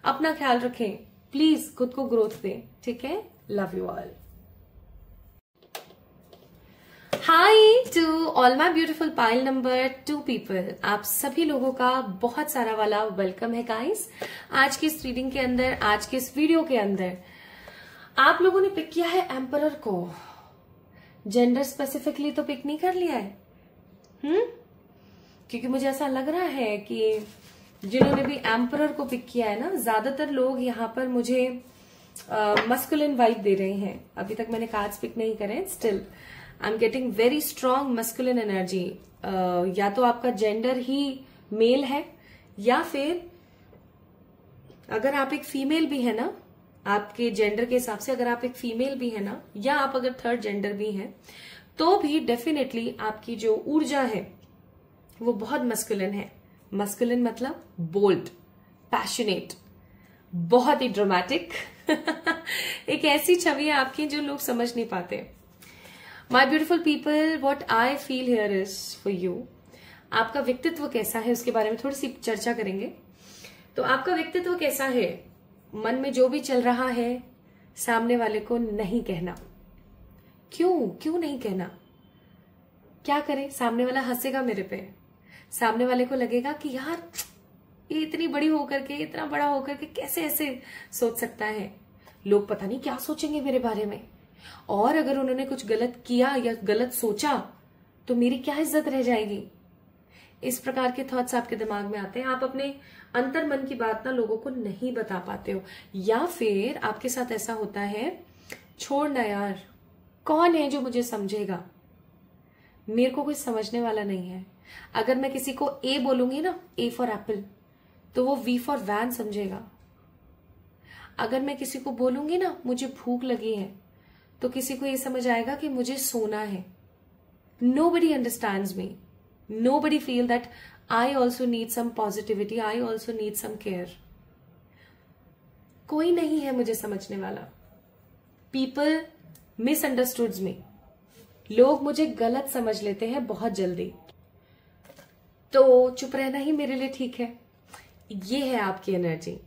अपना ख्याल रखें प्लीज, खुद को ग्रोथ दें, ठीक है। Love you all. Hi to all my beautiful pile number 2 people. आप सभी लोगों का बहुत सारा वाला वेलकम है गाइस। आज की इस रीडिंग के अंदर, आज के इस वीडियो के अंदर आप लोगों ने पिक किया है एम्परर को। जेंडर स्पेसिफिकली तो पिक नहीं कर लिया है, क्योंकि मुझे ऐसा लग रहा है कि जिन्होंने भी एम्परर को पिक किया है ना, ज्यादातर लोग यहाँ पर मुझे मस्कुलिन वाइब दे रहे हैं। अभी तक मैंने कार्ड्स पिक नहीं करे, still I am getting very strong masculine energy. या तो आपका जेंडर ही मेल है, या फिर अगर आप एक फीमेल भी है ना, आपके जेंडर के हिसाब से अगर आप एक फीमेल भी है ना, या आप अगर थर्ड जेंडर भी हैं, तो भी डेफिनेटली आपकी जो ऊर्जा है वो बहुत मस्कुलिन है। मस्कुलिन मतलब बोल्ड, पैशनेट, बहुत ही ड्रामेटिक एक ऐसी छवि है आपकी जो लोग समझ नहीं पाते। माई beautiful people, what I feel here is for you. आपका व्यक्तित्व कैसा है उसके बारे में थोड़ी सी चर्चा करेंगे। तो आपका व्यक्तित्व कैसा है? मन में जो भी चल रहा है सामने वाले को नहीं कहना। क्यों नहीं कहना? क्या करें? सामने वाला हंसेगा मेरे पे, सामने वाले को लगेगा कि यार ये इतनी बड़ी होकर के, इतना बड़ा होकर के कैसे ऐसे सोच सकता है, लोग पता नहीं क्या सोचेंगे मेरे बारे में, और अगर उन्होंने कुछ गलत किया या गलत सोचा तो मेरी क्या इज्जत रह जाएगी। इस प्रकार के थॉट्स आपके दिमाग में आते हैं। आप अपने अंतर मन की बात ना लोगों को नहीं बता पाते हो, या फिर आपके साथ ऐसा होता है, छोड़ना यार, कौन है जो मुझे समझेगा, मेरे को कोई समझने वाला नहीं है। अगर मैं किसी को ए बोलूंगी ना, ए फॉर एप्पल, तो वो वी फॉर वैन समझेगा। अगर मैं किसी को बोलूंगी ना मुझे भूख लगी है, तो किसी को ये समझ आएगा कि मुझे सोना है। Nobody understands me. Nobody feel that I also need some positivity. I also need some care. कोई नहीं है मुझे समझने वाला। People misunderstood me. लोग मुझे गलत समझ लेते हैं बहुत जल्दी, तो चुप रहना ही मेरे लिए ठीक है। ये है आपकी एनर्जी।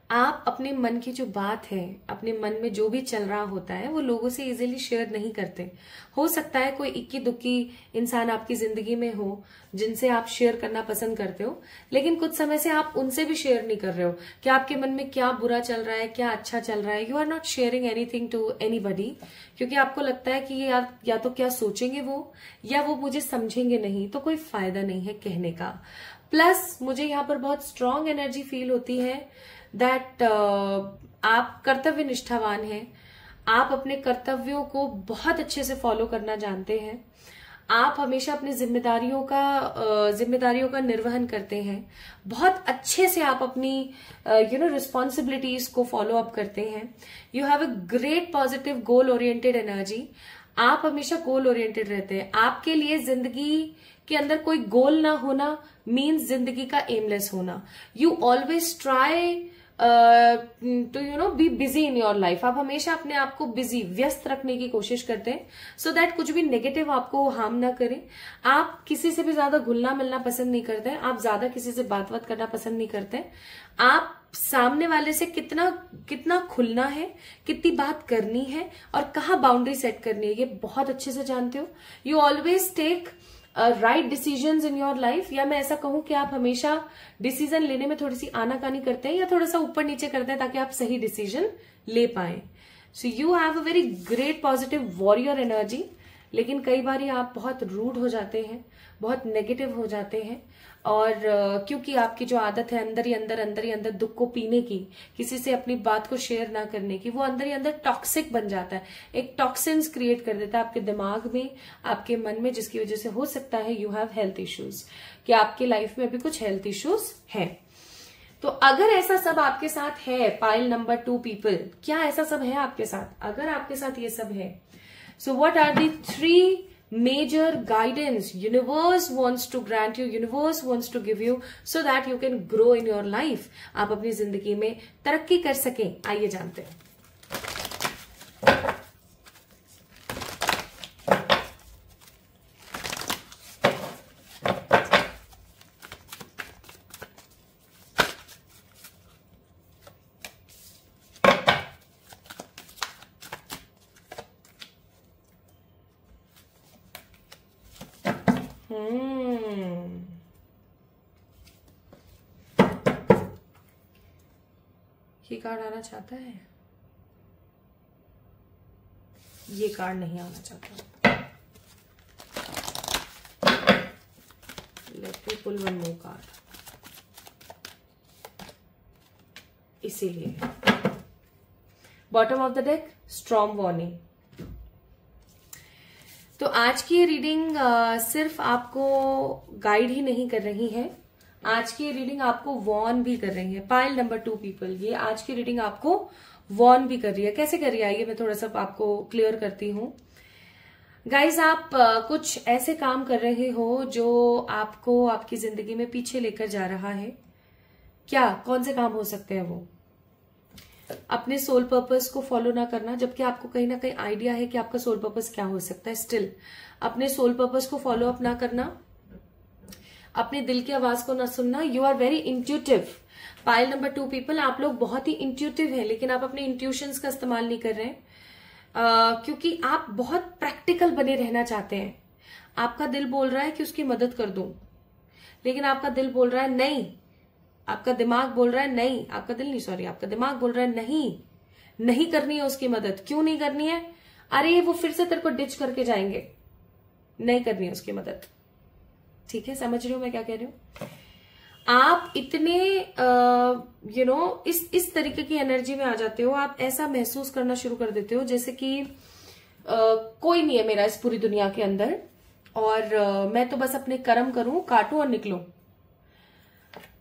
आप अपने मन की जो बात है, अपने मन में जो भी चल रहा होता है, वो लोगों से इजीली शेयर नहीं करते। हो सकता है कोई इक्की दुक्की इंसान आपकी जिंदगी में हो जिनसे आप शेयर करना पसंद करते हो, लेकिन कुछ समय से आप उनसे भी शेयर नहीं कर रहे हो कि आपके मन में क्या बुरा चल रहा है, क्या अच्छा चल रहा है। You are not sharing anything to anybody, क्योंकि आपको लगता है कि ये या तो क्या सोचेंगे वो, या वो मुझे समझेंगे नहीं, तो कोई फायदा नहीं है कहने का। प्लस मुझे यहाँ पर बहुत स्ट्रांग एनर्जी फील होती है दैट आप कर्तव्य निष्ठावान हैं। आप अपने कर्तव्यों को बहुत अच्छे से फॉलो करना जानते हैं। आप हमेशा अपनी जिम्मेदारियों का निर्वहन करते हैं। बहुत अच्छे से आप अपनी रिस्पॉन्सिबिलिटीज को फॉलो अप करते हैं। You have a great positive goal oriented energy. आप हमेशा गोल ओरिएंटेड रहते हैं। आपके लिए जिंदगी के अंदर कोई गोल ना होना मीन्स जिंदगी का एमलेस होना। You always try to be busy in your life. आप हमेशा अपने आप को बिजी, व्यस्त रखने की कोशिश करते हैं, सो दैट कुछ भी नेगेटिव आपको हार्म ना करे। आप किसी से भी ज्यादा घुलना मिलना पसंद नहीं करते हैं। आप ज्यादा किसी से बात करना पसंद नहीं करते। आप सामने वाले से कितना खुलना है, कितनी बात करनी है और कहाँ बाउंड्री सेट करनी है, ये बहुत अच्छे से जानते हो। You always take right decisions in your life, या मैं ऐसा कहूं कि आप हमेशा डिसीजन लेने में थोड़ी सी आनाकानी करते हैं या थोड़ा सा ऊपर नीचे करते हैं ताकि आप सही डिसीजन ले पाए। So you have a very great positive warrior energy, लेकिन कई बार आप बहुत रूड हो जाते हैं, बहुत नेगेटिव हो जाते हैं, और क्योंकि आपकी जो आदत है अंदर ही अंदर दुख को पीने की, किसी से अपनी बात को शेयर ना करने की, वो अंदर ही अंदर टॉक्सिक बन जाता है, एक टॉक्सिन्स क्रिएट कर देता है आपके दिमाग में, आपके मन में, जिसकी वजह से हो सकता है यू हैव हेल्थ इश्यूज, कि आपके लाइफ में अभी कुछ हेल्थ इश्यूज हैं। तो अगर ऐसा सब आपके साथ है, पाइल नंबर 2 पीपल, क्या ऐसा सब है आपके साथ? अगर आपके साथ ये सब है, so what are the 3 major guidance universe wants to grant you, universe wants to give you, so that you can grow in your life, आप अपनी जिंदगी में तरक्की कर सकें? आइए जानते हैं। ये कार्ड आना चाहता है, ये कार्ड नहीं आना चाहता। Let me pull one more card, इसीलिए bottom of the deck strong warning. तो आज की ये रीडिंग सिर्फ आपको गाइड ही नहीं कर रही है, आज की रीडिंग आपको वॉर्न भी कर रही है। पाइल नंबर 2 पीपल, ये आज की रीडिंग आपको वॉर्न भी कर रही है। कैसे कर रही है आइए मैं थोड़ा सा आपको क्लियर करती हूँ। गाइज, आप कुछ ऐसे काम कर रहे हो जो आपको आपकी जिंदगी में पीछे लेकर जा रहा है। क्या, कौन से काम हो सकते हैं वो? अपने सोल पर्पस को फॉलो ना करना, जबकि आपको कहीं ना कहीं आइडिया है कि आपका सोल पर्पस क्या हो सकता है। स्टिल अपने सोल पर्पस को फॉलो अप ना करना, अपने दिल की आवाज को ना सुनना। You are very intuitive. Pile number 2 people, आप लोग बहुत ही इंट्यूटिव हैं, लेकिन आप अपने इंट्यूशंस का इस्तेमाल नहीं कर रहे हैं, क्योंकि आप बहुत प्रैक्टिकल बने रहना चाहते हैं। आपका दिल बोल रहा है कि उसकी मदद कर दूं, लेकिन आपका दिल बोल रहा है नहीं, आपका दिमाग बोल रहा है नहीं, आपका दिल नहीं, सॉरी, आपका दिमाग बोल रहा है नहीं, नहीं करनी है उसकी मदद। क्यों नहीं करनी है? अरे वो फिर से तेरे को डिच करके जाएंगे, नहीं करनी है उसकी मदद। ठीक है, समझ रहे हो मैं क्या कह रही हूं? आप इतने इस तरीके की एनर्जी में आ जाते हो, आप ऐसा महसूस करना शुरू कर देते हो जैसे कि कोई नहीं है मेरा इस पूरी दुनिया के अंदर, और मैं तो बस अपने कर्म करूं, काटूं और निकलूं।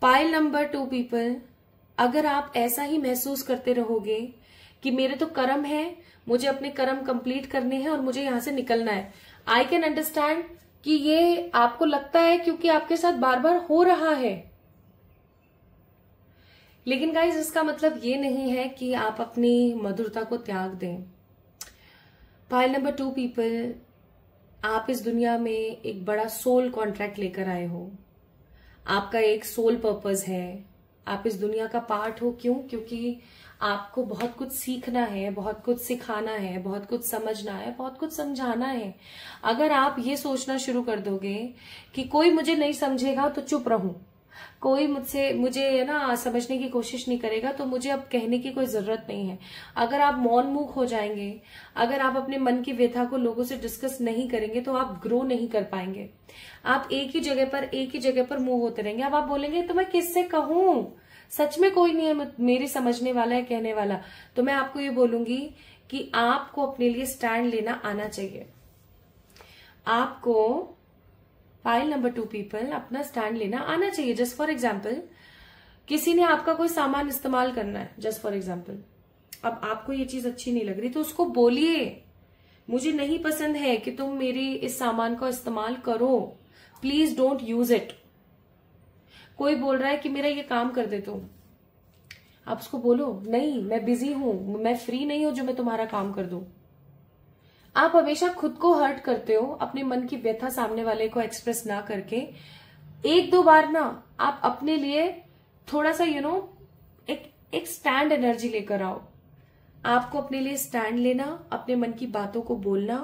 पाइल नंबर 2 पीपल, अगर आप ऐसा ही महसूस करते रहोगे कि मेरे तो कर्म है, मुझे अपने कर्म कंप्लीट करने हैं और मुझे यहां से निकलना है, आई कैन अंडरस्टैंड कि ये आपको लगता है क्योंकि आपके साथ बार बार हो रहा है। लेकिन गाइज, इसका मतलब ये नहीं है कि आप अपनी मधुरता को त्याग दें। पाइल नंबर 2 पीपल, आप इस दुनिया में एक बड़ा सोल कॉन्ट्रैक्ट लेकर आए हो। आपका एक सोल पर्पस है, आप इस दुनिया का पार्ट हो। क्यों? क्योंकि आपको बहुत कुछ सीखना है, बहुत कुछ सिखाना है, बहुत कुछ समझना है, बहुत कुछ समझाना है। अगर आप ये सोचना शुरू कर दोगे कि कोई मुझे नहीं समझेगा तो चुप रहूं, कोई मुझे ना समझने की कोशिश नहीं करेगा तो मुझे अब कहने की कोई जरूरत नहीं है, अगर आप मौन मुख हो जाएंगे, अगर आप अपने मन की व्यथा को लोगों से डिस्कस नहीं करेंगे तो आप ग्रो नहीं कर पाएंगे। आप एक ही जगह पर मूव होते रहेंगे। अब आप बोलेंगे तो मैं किससे कहूं, सच में कोई नहीं है मेरी समझने वाला है, कहने वाला। तो मैं आपको ये बोलूंगी कि आपको अपने लिए स्टैंड लेना आना चाहिए। आपको पाइल नंबर 2 पीपल अपना स्टैंड लेना आना चाहिए। जस्ट फॉर एग्जाम्पल, किसी ने आपका कोई सामान इस्तेमाल करना है, जस्ट फॉर एग्जाम्पल, अब आपको ये चीज अच्छी नहीं लग रही तो उसको बोलिए, मुझे नहीं पसंद है कि तुम मेरी इस सामान को इस्तेमाल करो, प्लीज डोंट यूज इट। कोई बोल रहा है कि मेरा ये काम कर दे तुम, आप उसको बोलो नहीं, मैं बिजी हूं, मैं फ्री नहीं हूं जो मैं तुम्हारा काम कर दूं। आप हमेशा खुद को हर्ट करते हो, अपने मन की व्यथा सामने वाले को एक्सप्रेस ना करके। 1-2 बार ना आप अपने लिए थोड़ा सा एक स्टैंड एनर्जी लेकर आओ। आपको अपने लिए स्टैंड लेना, अपने मन की बातों को बोलना,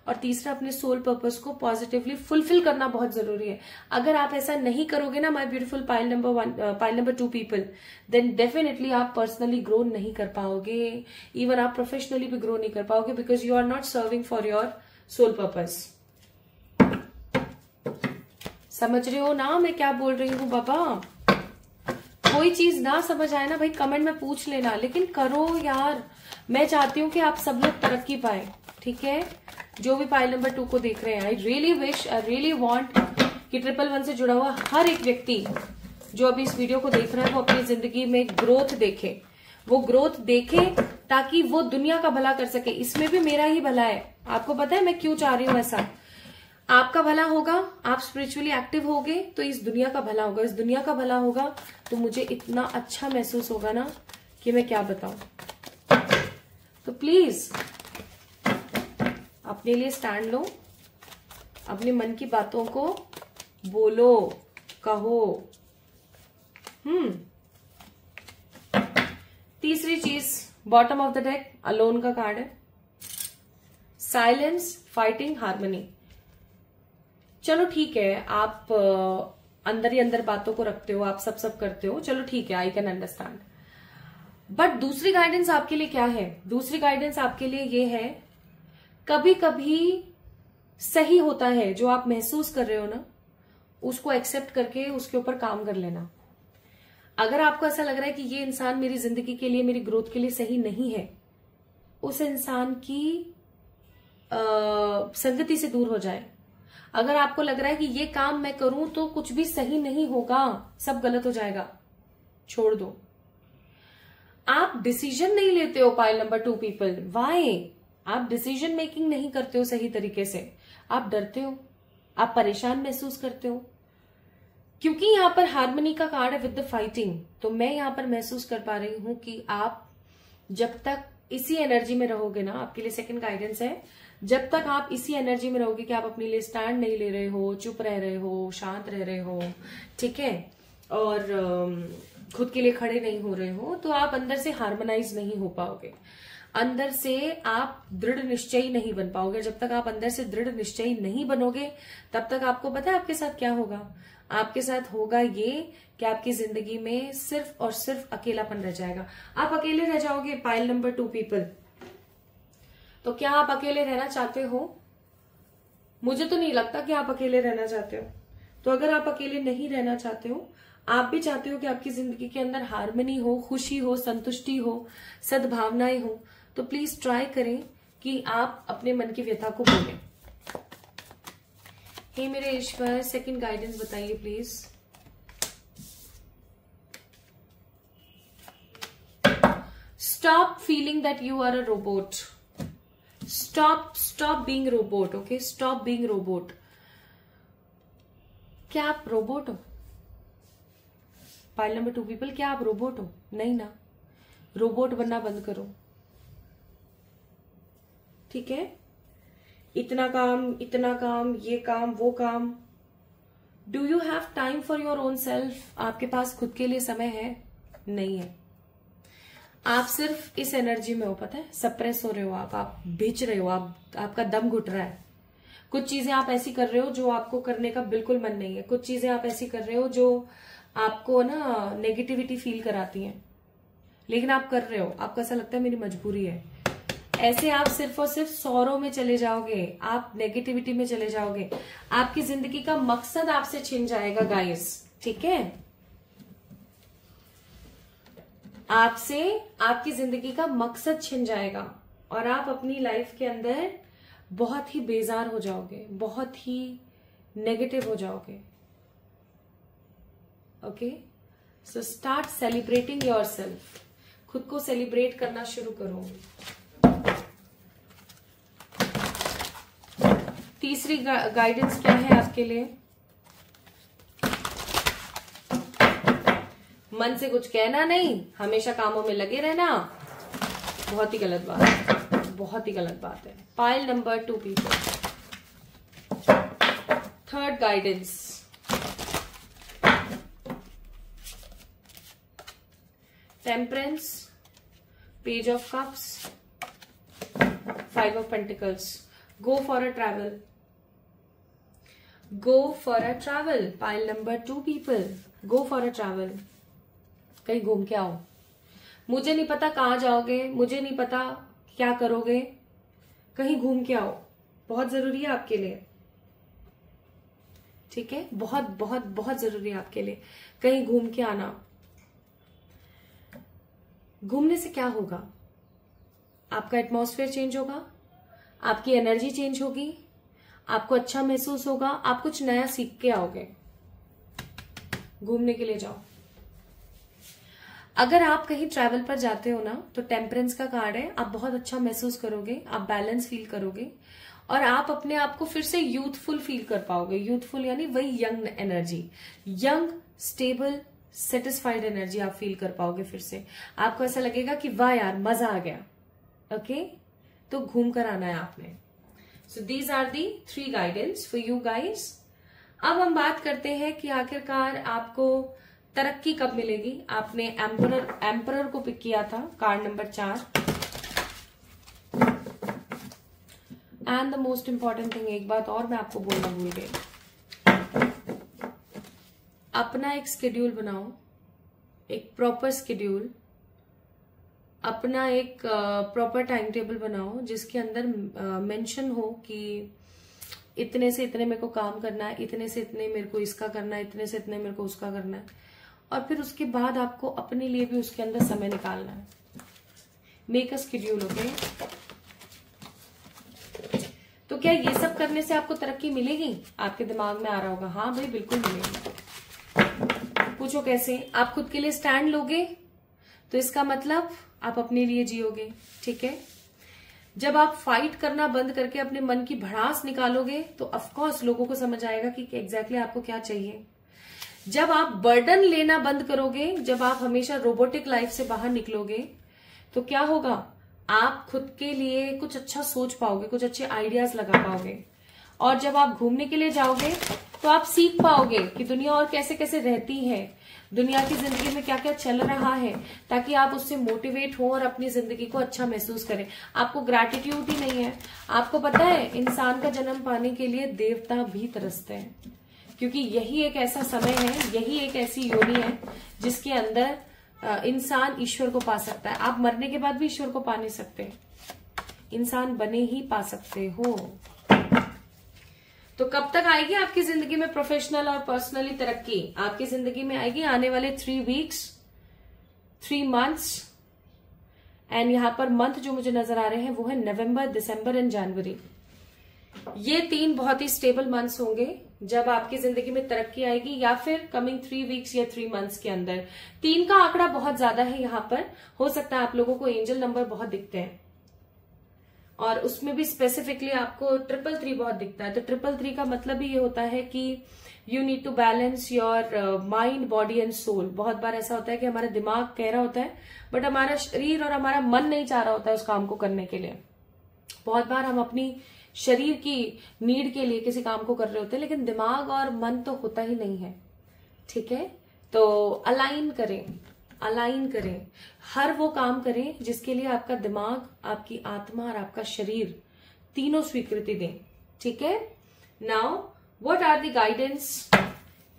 और तीसरा अपने सोल पर्पस को पॉजिटिवली फुलफिल करना बहुत जरूरी है। अगर आप ऐसा नहीं करोगे ना my beautiful pile number 2 people, then definitely आप पर्सनली ग्रो नहीं कर पाओगे, इवन आप प्रोफेशनली भी ग्रो नहीं कर पाओगे, because you are not serving for your soul purpose. समझ रहे हो ना मैं क्या बोल रही हूँ बाबा? कोई चीज ना समझ आए ना भाई कमेंट में पूछ लेना, लेकिन करो यार। मैं चाहती हूँ कि आप सब लोग तरक्की पाए, ठीक है? जो भी पाइल नंबर 2 को देख रहे हैं, I really wish, I really want कि 111 से जुड़ा हुआ हर एक व्यक्ति जो अभी इस वीडियो को देख रहा है वो अपनी जिंदगी में ग्रोथ देखे, वो ग्रोथ देखे ताकि वो दुनिया का भला कर सके। इसमें भी मेरा ही भला है। आपको पता है मैं क्यों चाह रही हूं ऐसा? आपका भला होगा, आप स्पिरिचुअली एक्टिव होगे तो इस दुनिया का भला होगा, इस दुनिया का भला होगा तो मुझे इतना अच्छा महसूस होगा ना कि मैं क्या बताऊं। तो प्लीज अपने लिए स्टैंड लो, अपने मन की बातों को बोलो, कहो। तीसरी चीज, bottom of the deck alone का कार्ड है। Silence, fighting, harmony. चलो ठीक है, आप अंदर ही अंदर बातों को रखते हो, आप सब करते हो, चलो ठीक है, आई कैन अंडरस्टैंड। बट दूसरी गाइडेंस आपके लिए क्या है? दूसरी गाइडेंस आपके लिए ये है, कभी कभी सही होता है जो आप महसूस कर रहे हो ना, उसको एक्सेप्ट करके उसके ऊपर काम कर लेना। अगर आपको ऐसा लग रहा है कि ये इंसान मेरी जिंदगी के लिए, मेरी ग्रोथ के लिए सही नहीं है, उस इंसान की संगति से दूर हो जाए। अगर आपको लग रहा है कि ये काम मैं करूं तो कुछ भी सही नहीं होगा, सब गलत हो जाएगा, छोड़ दो। आप डिसीजन नहीं लेते हो पाइल नंबर 2 पीपल, वाई? आप डिसीजन मेकिंग नहीं करते हो सही तरीके से, आप डरते हो, आप परेशान महसूस करते हो, क्योंकि यहां पर हार्मनी का कार्ड है विद द फाइटिंग। तो मैं यहां पर महसूस कर पा रही हूं कि आप जब तक इसी एनर्जी में रहोगे ना, आपके लिए सेकंड गाइडेंस है, जब तक आप इसी एनर्जी में रहोगे कि आप अपने लिए स्टैंड नहीं ले रहे हो, चुप रह रहे हो, शांत रह रहे हो, ठीक है, और खुद के लिए खड़े नहीं हो रहे हो, तो आप अंदर से हार्मोनाइज नहीं हो पाओगे, अंदर से आप दृढ़ निश्चयी नहीं बन पाओगे। जब तक आप अंदर से दृढ़ निश्चयी नहीं बनोगे, तब तक आपको पता है आपके साथ क्या होगा? आपके साथ होगा ये कि आपकी जिंदगी में सिर्फ और सिर्फ अकेलापन रह जाएगा। आप अकेले रह जाओगे पाइल नंबर 2 पीपल। तो क्या आप अकेले रहना चाहते हो? मुझे तो नहीं लगता कि आप अकेले रहना चाहते हो। तो अगर आप अकेले नहीं रहना चाहते हो, आप भी चाहते हो कि आपकी जिंदगी के अंदर हार्मनी हो, खुशी हो, संतुष्टि हो, सद्भावनाएं हो, तो प्लीज ट्राई करें कि आप अपने मन की व्यथा को बोलें। हे मेरे ईश्वर, सेकंड गाइडेंस बताइए please. Stop feeling that you are a robot. Stop being robot, okay? Stop being robot. क्या आप रोबोट हो? पाइल नंबर 2 पीपल, क्या आप रोबोट हो? नहीं ना। रोबोट बनना बंद करो, ठीक है? इतना काम, ये काम, वो काम। Do you have time for your own self? आपके पास खुद के लिए समय है? नहीं है। आप सिर्फ इस एनर्जी में हो, पता है? सप्रेस हो रहे हो आप भिज रहे हो, आपका दम घुट रहा है। कुछ चीजें आप ऐसी कर रहे हो जो आपको करने का बिल्कुल मन नहीं है। कुछ चीजें आप ऐसी कर रहे हो जो आपको ना नेगेटिविटी फील कराती हैं, लेकिन आप कर रहे हो, आपको ऐसा लगता है मेरी मजबूरी है। ऐसे आप सिर्फ और सिर्फ सौरों में चले जाओगे, आप नेगेटिविटी में चले जाओगे, आपकी जिंदगी का मकसद आपसे छिन जाएगा गाइस, ठीक है? आपसे आपकी जिंदगी का मकसद छिन जाएगा और आप अपनी लाइफ के अंदर बहुत ही बेजार हो जाओगे, बहुत ही नेगेटिव हो जाओगे। Okay, so start celebrating yourself. खुद को सेलिब्रेट करना शुरू करो। तीसरी गाइडेंस क्या है आपके लिए? मन से कुछ कहना नहीं, हमेशा कामों में लगे रहना। बहुत ही गलत बात है, बहुत ही गलत बात है। Pile number 2 people, third guidance, temperance, page of cups, 5 of Pentacles. Go for a travel. Go for a travel. Pile number 2 people. Go for a travel. कहीं घूम के आओ. मुझे नहीं पता कहाँ जाओगे, मुझे नहीं पता क्या करोगे, कहीं घूम के आओ. बहुत जरूरी है आपके लिए. ठीक है, बहुत बहुत बहुत जरूरी है आपके लिए. कहीं घूम के आना. घूमने से क्या होगा? आपका एटमॉस्फेयर चेंज होगा, आपकी एनर्जी चेंज होगी, आपको अच्छा महसूस होगा, आप कुछ नया सीख के आओगे. घूमने के लिए जाओ. अगर आप कहीं ट्रैवल पर जाते हो ना, तो टेम्परेंस का कार्ड है. आप बहुत अच्छा महसूस करोगे, आप बैलेंस फील करोगे और आप अपने आप को फिर से यूथफुल फील कर पाओगे. यूथफुल यानी वही young energy, young stable satisfied energy आप फील कर पाओगे. फिर से आपको ऐसा लगेगा कि वाह यार मजा आ गया. ओके, तो घूम कर आना है आपने. So these are the 3 guidance for you guys. अब हम बात करते हैं कि आखिरकार आपको तरक्की कब मिलेगी. आपने एम्परर को पिक किया था, card number 4. And the most important thing, एक बात और मैं आपको बोलना भूल गई. अपना एक स्केड्यूल बनाओ, एक प्रॉपर स्केड्यूल, अपना एक प्रॉपर टाइम टेबल बनाओ जिसके अंदर मेंशन हो कि इतने से इतने मेरे को काम करना है, इतने से इतने मेरे को इसका करना है, इतने से इतने मेरे को उसका करना है. और फिर उसके बाद आपको अपने लिए भी उसके अंदर समय निकालना है. Make a schedule. ओके, तो क्या ये सब करने से आपको तरक्की मिलेगी? आपके दिमाग में आ रहा होगा हाँ भाई बिल्कुल मिलेगी. पूछो कैसे? आप खुद के लिए स्टैंड लोगे तो इसका मतलब आप अपने लिए जियोगे. ठीक है, जब आप फाइट करना बंद करके अपने मन की भड़ास निकालोगे तो ऑफकोर्स लोगों को समझ आएगा कि एग्जैक्टली आपको क्या चाहिए. जब आप बर्डन लेना बंद करोगे, जब आप हमेशा रोबोटिक लाइफ से बाहर निकलोगे, तो क्या होगा? आप खुद के लिए कुछ अच्छा सोच पाओगे, कुछ अच्छे आइडियाज लगा पाओगे. और जब आप घूमने के लिए जाओगे तो आप सीख पाओगे कि दुनिया और कैसे कैसे रहती है, दुनिया की जिंदगी में क्या क्या चल रहा है, ताकि आप उससे मोटिवेट हो और अपनी जिंदगी को अच्छा महसूस करें. आपको ग्रैटिट्यूड ही नहीं है. आपको पता है इंसान का जन्म पाने के लिए देवता भी तरसते हैं, क्योंकि यही एक ऐसा समय है, यही एक ऐसी योनि है जिसके अंदर इंसान ईश्वर को पा सकता है. आप मरने के बाद भी ईश्वर को पा नहीं सकते, इंसान बने ही पा सकते हो. तो कब तक आएगी आपकी जिंदगी में प्रोफेशनल और पर्सनली तरक्की? आपकी जिंदगी में आएगी आने वाले 3 वीक्स, 3 मंथ्स. एंड यहां पर मंथ जो मुझे नजर आ रहे हैं वो है नवंबर, दिसंबर एंड जनवरी. ये 3 बहुत ही स्टेबल मंथ्स होंगे जब आपकी जिंदगी में तरक्की आएगी, या फिर कमिंग 3 वीक्स या 3 मंथ्स के अंदर. 3 का आंकड़ा बहुत ज्यादा है यहाँ पर. हो सकता है आप लोगों को एंजल नंबर बहुत दिखते हैं और उसमें भी स्पेसिफिकली आपको 333 बहुत दिखता है. तो 333 का मतलब ही ये होता है कि you need to balance your mind, body and soul. बहुत बार ऐसा होता है कि हमारा दिमाग कह रहा होता है बट हमारा शरीर और हमारा मन नहीं चाह रहा होता है उस काम को करने के लिए. बहुत बार हम अपनी शरीर की नीड के लिए किसी काम को कर रहे होते हैं, लेकिन दिमाग और मन तो होता ही नहीं है. ठीक है, तो अलाइन करें, हर वो काम करें जिसके लिए आपका दिमाग, आपकी आत्मा और आपका शरीर तीनों स्वीकृति दें. ठीक है, now what are the guidance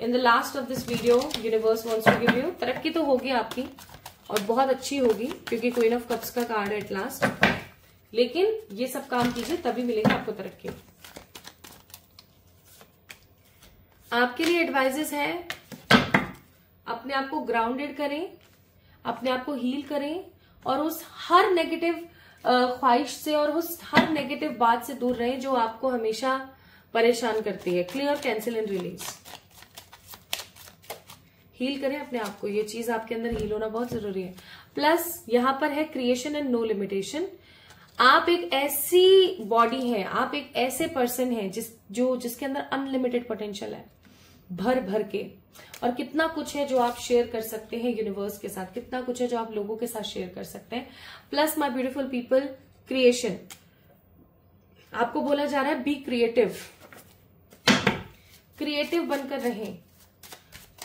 in the last of this video universe wants to give you. तरक्की तो होगी आपकी और बहुत अच्छी होगी क्योंकि क्वीन ऑफ कप्स का कार्ड है एट लास्ट. लेकिन ये सब काम कीजिए तभी मिलेगी आपको तरक्की. आपके लिए एडवाइजेस है, अपने आप को ग्राउंडेड करें, अपने आप को हील करें और उस हर नेगेटिव ख्वाहिश से और उस हर नेगेटिव बात से दूर रहें जो आपको हमेशा परेशान करती है. Clear, cancel and release. Heal करें अपने आप को, ये चीज आपके अंदर हील होना बहुत जरूरी है. प्लस यहां पर है क्रिएशन एंड नो लिमिटेशन. आप एक ऐसी बॉडी है, आप एक ऐसे पर्सन है जिसके अंदर अनलिमिटेड पोटेंशियल है, भर भर के. और कितना कुछ है जो आप शेयर कर सकते हैं यूनिवर्स के साथ, कितना कुछ है जो आप लोगों के साथ शेयर कर सकते हैं. Plus my beautiful people, creation. आपको बोला जा रहा है बी क्रिएटिव बनकर रहें.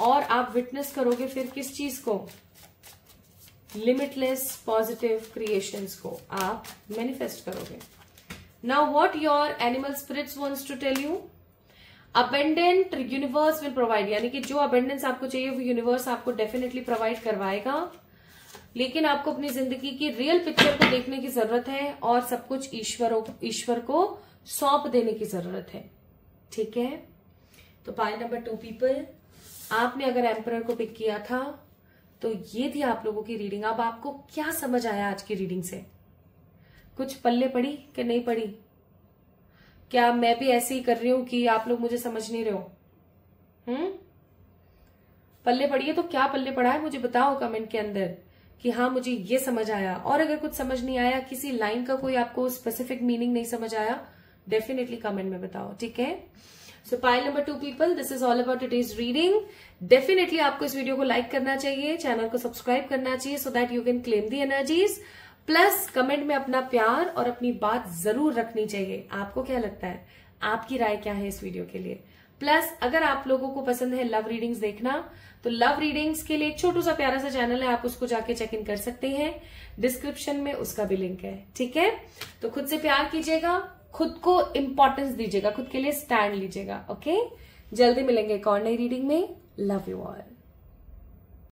और आप विटनेस करोगे फिर किस चीज को? लिमिटलेस पॉजिटिव क्रिएशंस को आप मैनिफेस्ट करोगे. Now what your animal spirits wants to tell you, abundant universe will provide, यानी कि जो अबेंडेंस आपको चाहिए वो यूनिवर्स आपको डेफिनेटली प्रोवाइड करवाएगा, लेकिन आपको अपनी जिंदगी की रियल पिक्चर को देखने की जरूरत है और सब कुछ ईश्वर को सौंप देने की जरूरत है। ठीक है, तो पाइल नंबर 2 पीपल, आपने अगर एम्परर को पिक किया था तो ये थी आप लोगों की रीडिंग। अब आपको क्या समझ आया आज की रीडिंग से? कुछ पल्ले पड़ी कि नहीं पड़ी? क्या मैं भी ऐसे ही कर रही हूं कि आप लोग मुझे समझ नहीं रहे हो? पल्ले पड़ी है तो क्या पल्ले पड़ा है मुझे बताओ कमेंट के अंदर कि हाँ मुझे ये समझ आया। और अगर कुछ समझ नहीं आया, किसी लाइन का कोई आपको स्पेसिफिक मीनिंग नहीं समझ आया, डेफिनेटली कमेंट में बताओ। ठीक है, सो pile number 2 people, this is all about today's reading. Definitely आपको इस वीडियो को लाइक करना चाहिए, चैनल को सब्सक्राइब करना चाहिए so that you can claim the energies. Plus comment में अपना प्यार और अपनी बात जरूर रखनी चाहिए। आपको क्या लगता है, आपकी राय क्या है इस वीडियो के लिए? प्लस अगर आप लोगों को पसंद है लव रीडिंग्स देखना, तो लव रीडिंग्स के लिए एक छोटू सा प्यारा सा चैनल है, आप उसको जाके चेक इन कर सकते हैं, डिस्क्रिप्शन में उसका भी लिंक है। ठीक है, तो खुद से प्यार कीजिएगा, खुद को इंपॉर्टेंस दीजिएगा, खुद के लिए स्टैंड लीजिएगा। ओके, जल्दी मिलेंगे एक और नई रीडिंग में। Love you all.